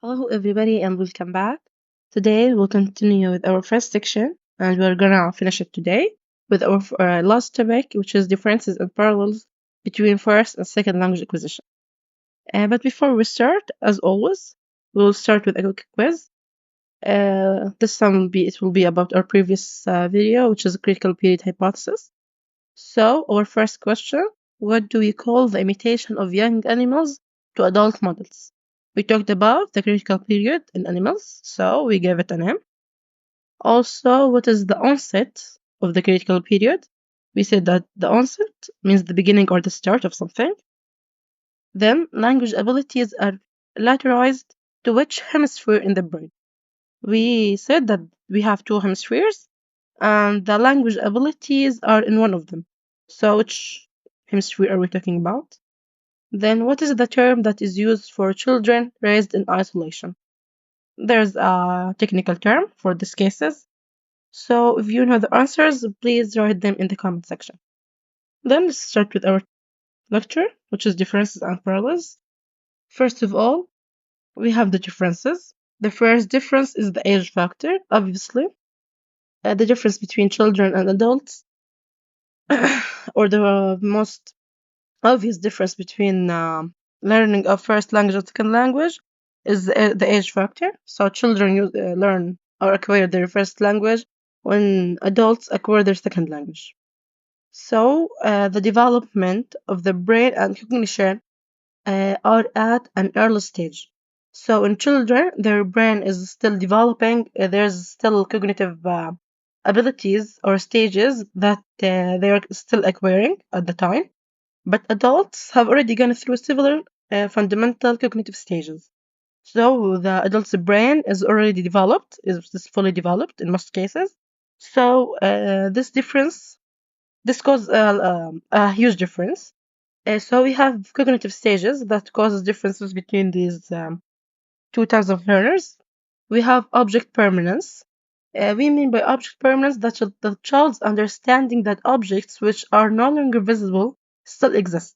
Hello, everybody, and welcome back. Today, we'll continue with our first section, and we're gonna finish it today with our last topic, which is differences and parallels between first and second language acquisition. But before we start, as always, we'll start with a quick quiz. This time it will be about our previous video, which is a critical period hypothesis. So, our first question: what do we call the imitation of young animals to adult models? We talked about the critical period in animals, so we gave it a name. Also, what is the onset of the critical period? We said that the onset means the beginning or the start of something. Then, language abilities are lateralized to which hemisphere in the brain? We said that we have two hemispheres, and the language abilities are in one of them. So, which hemisphere are we talking about? Then, what is the term that is used for children raised in isolation? There's a technical term for these cases. So, if you know the answers, please write them in the comment section. Then, let's start with our lecture, which is differences and parallels. First of all, we have the differences. The first difference is the age factor, obviously. The difference between children and adults, or the most obvious difference between learning of first language and second language is the age factor. So children learn or acquire their first language when adults acquire their second language. So the development of the brain and cognition are at an early stage. So in children, their brain is still developing. There's still cognitive abilities or stages that they're still acquiring at the time. But adults have already gone through several fundamental cognitive stages. So the adult's brain is already developed, is fully developed in most cases. So this causes a huge difference. So we have cognitive stages that causes differences between these two types of learners. We have object permanence. We mean by object permanence that the child's understanding that objects which are no longer visible still exist.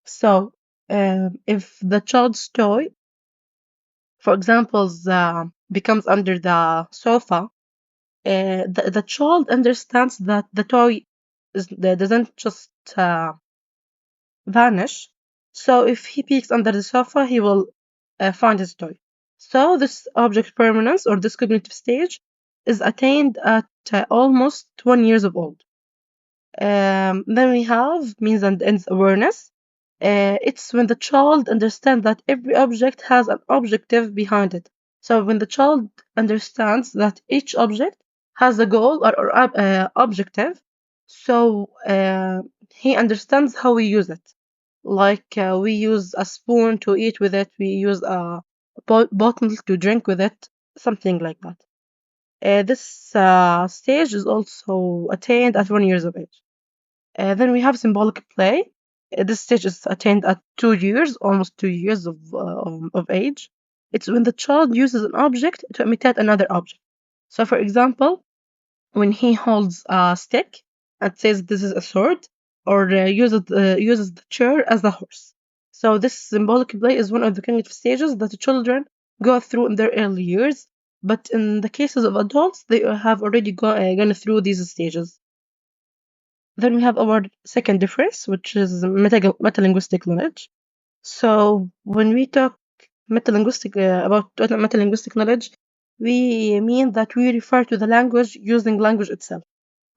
So, if the child's toy, for example, becomes under the sofa, the child understands that the toy doesn't just vanish. So, if he peeks under the sofa, he will find his toy. So, this object permanence or this cognitive stage is attained at almost 1 years of old. Then we have means and ends awareness. It's when the child understands that every object has an objective behind it. So when the child understands that each object has a goal or objective, so he understands how we use it. Like we use a spoon to eat with it, we use a bottle to drink with it, something like that. This stage is also attained at 1 year of age. Then we have symbolic play. This stage is attained at 2 years, almost 2 years of age. It's when the child uses an object to imitate another object. So, for example, when he holds a stick and says this is a sword, or uses the chair as a horse. So, this symbolic play is one of the cognitive stages that the children go through in their early years. But in the cases of adults, they have already gone through these stages. Then we have our second difference, which is metalinguistic knowledge. So when we talk about metalinguistic knowledge, we mean that we refer to the language using language itself.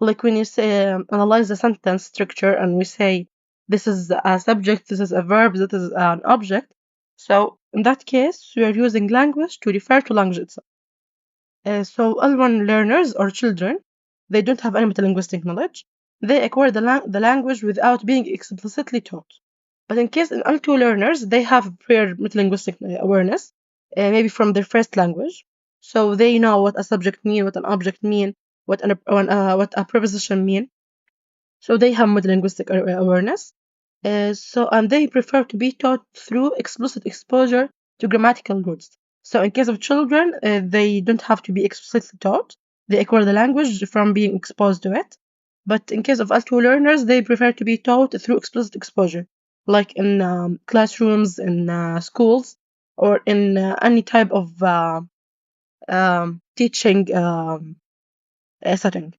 Like when you say analyze the sentence structure and we say this is a subject, this is a verb, this is an object. So in that case, we are using language to refer to language itself. So L1 learners or children, they don't have any metalinguistic knowledge. They acquire the language without being explicitly taught. But in case in L2 learners, they have prior metalinguistic awareness, maybe from their first language. So they know what a subject mean, what an object mean, what a preposition mean. So they have metalinguistic awareness. And they prefer to be taught through explicit exposure to grammatical rules. So in case of children, they don't have to be explicitly taught. They acquire the language from being exposed to it. But in case of L2 learners, they prefer to be taught through explicit exposure, like in classrooms, in schools. or in any type of teaching setting.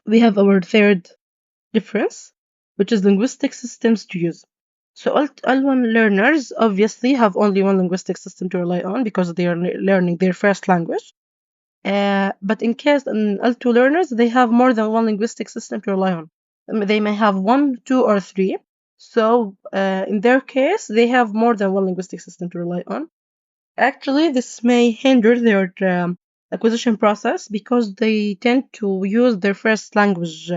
We have our third difference, which is linguistic systems to use. So L1 learners obviously have only one linguistic system to rely on because they are learning their first language. But in case in L2 learners, they have more than one linguistic system to rely on. They may have one, two, or three. So in their case, they have more than one linguistic system to rely on. Actually, this may hinder their acquisition process because they tend to use their first language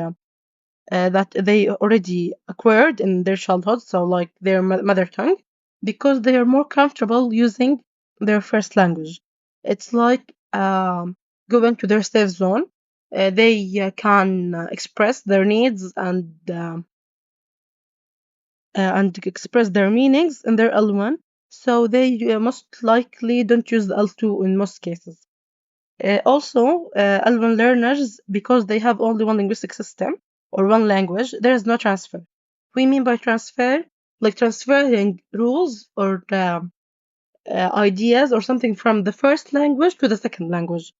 that they already acquired in their childhood, so like their mother tongue, because they are more comfortable using their first language. It's like going to their safe zone. They can express their needs and express their meanings in their L1, so they most likely don't use the L2 in most cases. Also, L1 learners, because they have only one linguistic system or one language, there is no transfer. We mean by transfer, like transferring rules or ideas or something from the first language to the second language.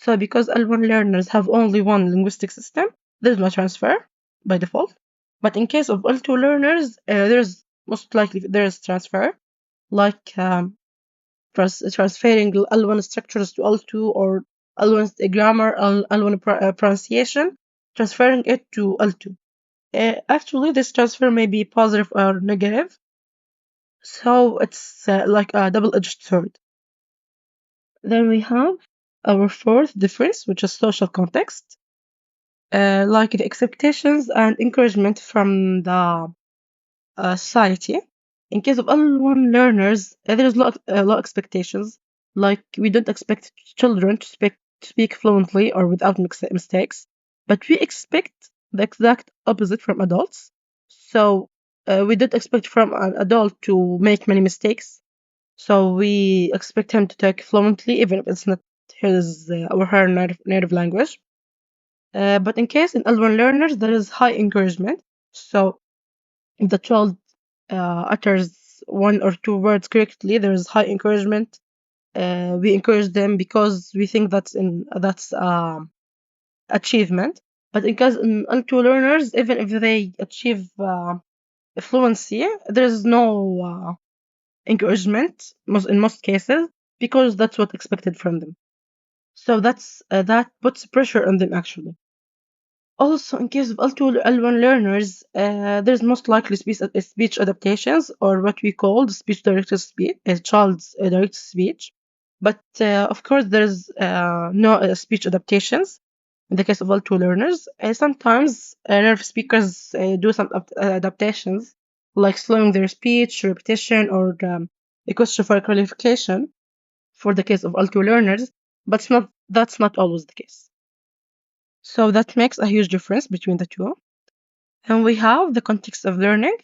So because L1 learners have only one linguistic system, there's no transfer by default. But in case of L2 learners, there's most likely there's transfer, like transferring L1 structures to L2 or L1 grammar, L1 pronunciation, transferring it to L2. Actually, this transfer may be positive or negative, so it's like a double-edged sword. Then we have our fourth difference, which is social context, like the expectations and encouragement from the society. In case of L1 learners, there's a lot expectations. Like we don't expect children to speak fluently or without mistakes, but we expect the exact opposite from adults. So we don't expect from an adult to make many mistakes. So we expect him to talk fluently, even if it's not his or her native language. But in case in L1 learners, there is high encouragement. So if the child utters one or two words correctly, there is high encouragement. We encourage them because we think that's achievement. But because in L2 learners, even if they achieve fluency, there is no encouragement in most cases because that's what's expected from them. So that puts pressure on them actually. Also, in case of L2 L1 learners, there's most likely speech adaptations, or what we call the speech-directed speech, child's directed speech. But of course, there's no speech adaptations in the case of L2 learners. Sometimes native speakers do some adaptations, like slowing their speech, repetition, or a question for clarification for the case of L2 learners, but that's not always the case. So that makes a huge difference between the two. And we have the context of learning.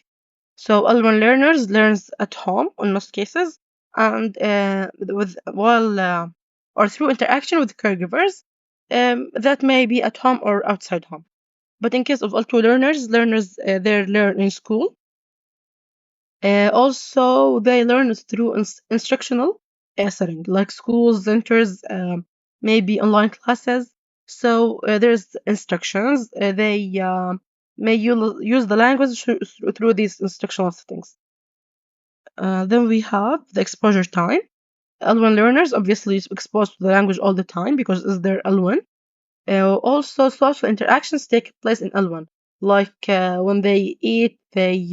So L1 learners learns at home in most cases, and or through interaction with caregivers, that may be at home or outside home. But in case of L2 learners they learn in school. Also, they learn through instructional setting, like schools, centers, maybe online classes. So there's instructions. They may use the language through these instructional settings. Then we have the exposure time. L1 learners obviously is exposed to the language all the time because it's their L1. Also, social interactions take place in L1, like when they eat, they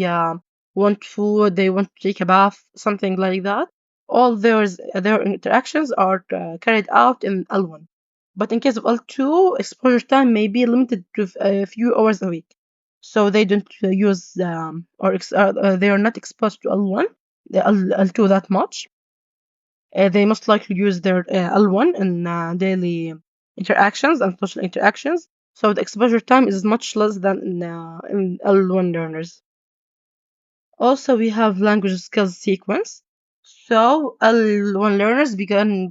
want food, they want to take a bath, something like that. All their interactions are carried out in L1. But in case of L2, exposure time may be limited to a few hours a week. So they don't use they are not exposed to L1, L2 that much. They most likely use their L1 in daily interactions and social interactions. So the exposure time is much less than in L1 learners. Also, we have language skills sequence. So L1 learners begin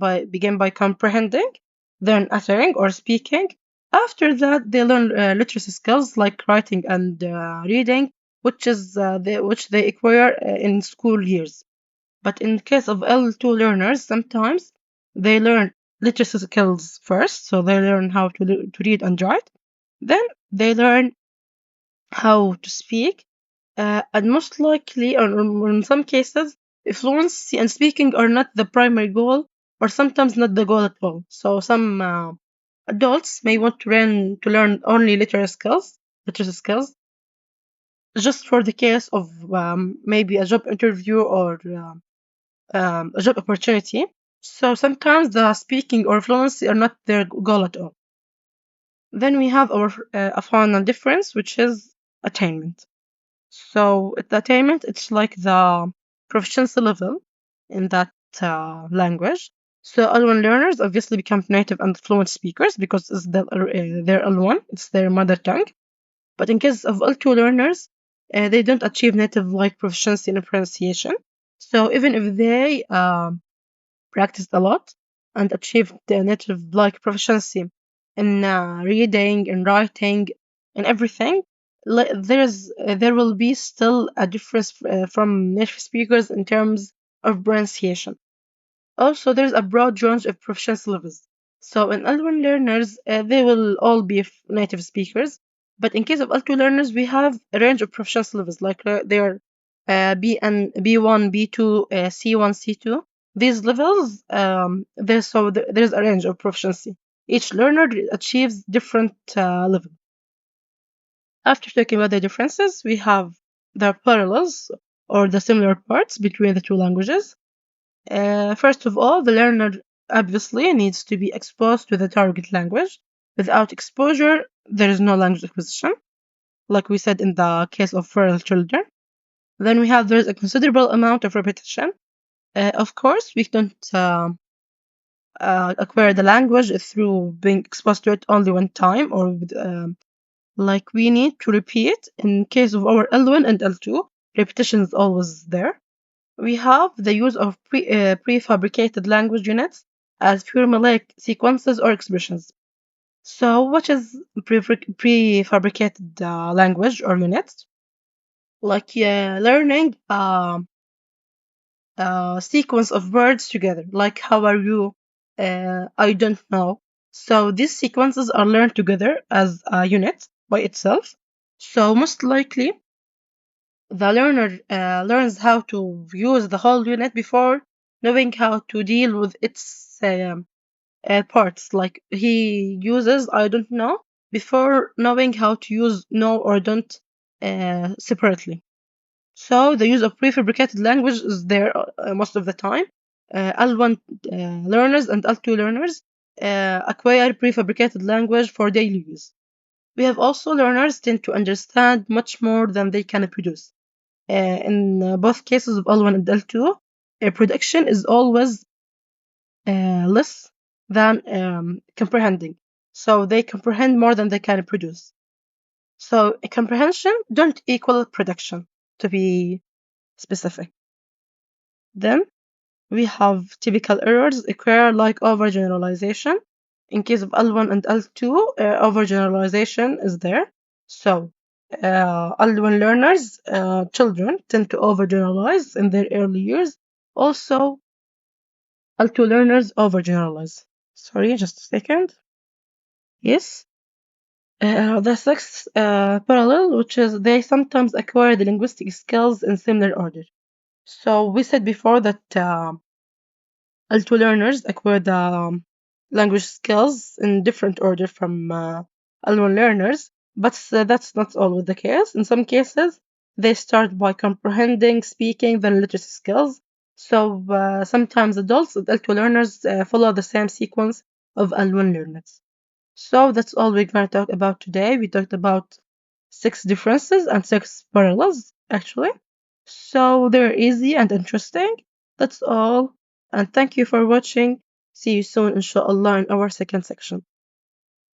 by comprehending, then uttering or speaking. After that, they learn literacy skills like writing and reading, which they acquire in school years. But in case of L2 learners, sometimes they learn literacy skills first, so they learn how to read and write. Then they learn how to speak, and most likely, or in some cases, fluency and speaking are not the primary goal, or sometimes not the goal at all. So some adults may want to learn only literacy skills, just for the case of maybe a job interview or a job opportunity. So sometimes the speaking or fluency are not their goal at all. Then we have our a final difference, which is attainment. So the attainment, it's like the proficiency level in that language. So L1 learners obviously become native and fluent speakers because it's their L1, it's their mother tongue. But in case of L2 learners, they don't achieve native-like proficiency in pronunciation. So even if they practiced a lot and achieved the native-like proficiency in reading and writing and everything, there will be still a difference from native speakers in terms of pronunciation. Also, there's a broad range of proficiency levels. So in L1 learners, they will all be native speakers. But in case of L2 learners, we have a range of proficiency levels, like they're B1, B2, C1, C2. These levels, there's a range of proficiency. Each learner achieves different level. After talking about the differences, we have the parallels or the similar parts between the two languages. First of all, the learner obviously needs to be exposed to the target language. Without exposure, there is no language acquisition, like we said in the case of feral children. Then there's a considerable amount of repetition. Of course, we don't acquire the language through being exposed to it only one time, or like we need to repeat. In case of our L1 and L2, repetition is always there. We have the use of prefabricated language units as formulaic sequences or expressions. So, what is prefabricated language or units? Like learning sequence of words together, like how are you, I don't know. So these sequences are learned together as a unit by itself. So most likely, the learner learns how to use the whole unit before knowing how to deal with its parts. Like he uses I don't know before knowing how to use no or don't separately. So the use of prefabricated language is there most of the time. L1 learners and L2 learners acquire prefabricated language for daily use. We have also learners tend to understand much more than they can produce. In both cases of L1 and L2, production is always less than comprehending. So they comprehend more than they can produce. So comprehension don't equal production, to be specific. Then we have typical errors occur like overgeneralization. In case of L1 and L2, overgeneralization is there. So L1 learners, children, tend to overgeneralize in their early years. Also, L2 learners overgeneralize. Sorry, just a second. Yes. The sixth parallel, which is they sometimes acquire the linguistic skills in similar order. So we said before that L2 learners acquire the language skills in different order from L1 learners, but that's not always the case. In some cases, they start by comprehending, speaking, then literacy skills. So sometimes adults and L2 learners follow the same sequence of L1 learners. So that's all we're going to talk about today. We talked about 6 differences and 6 parallels, actually. So they're easy and interesting. That's all. And thank you for watching. See you soon, inshallah, in our second section.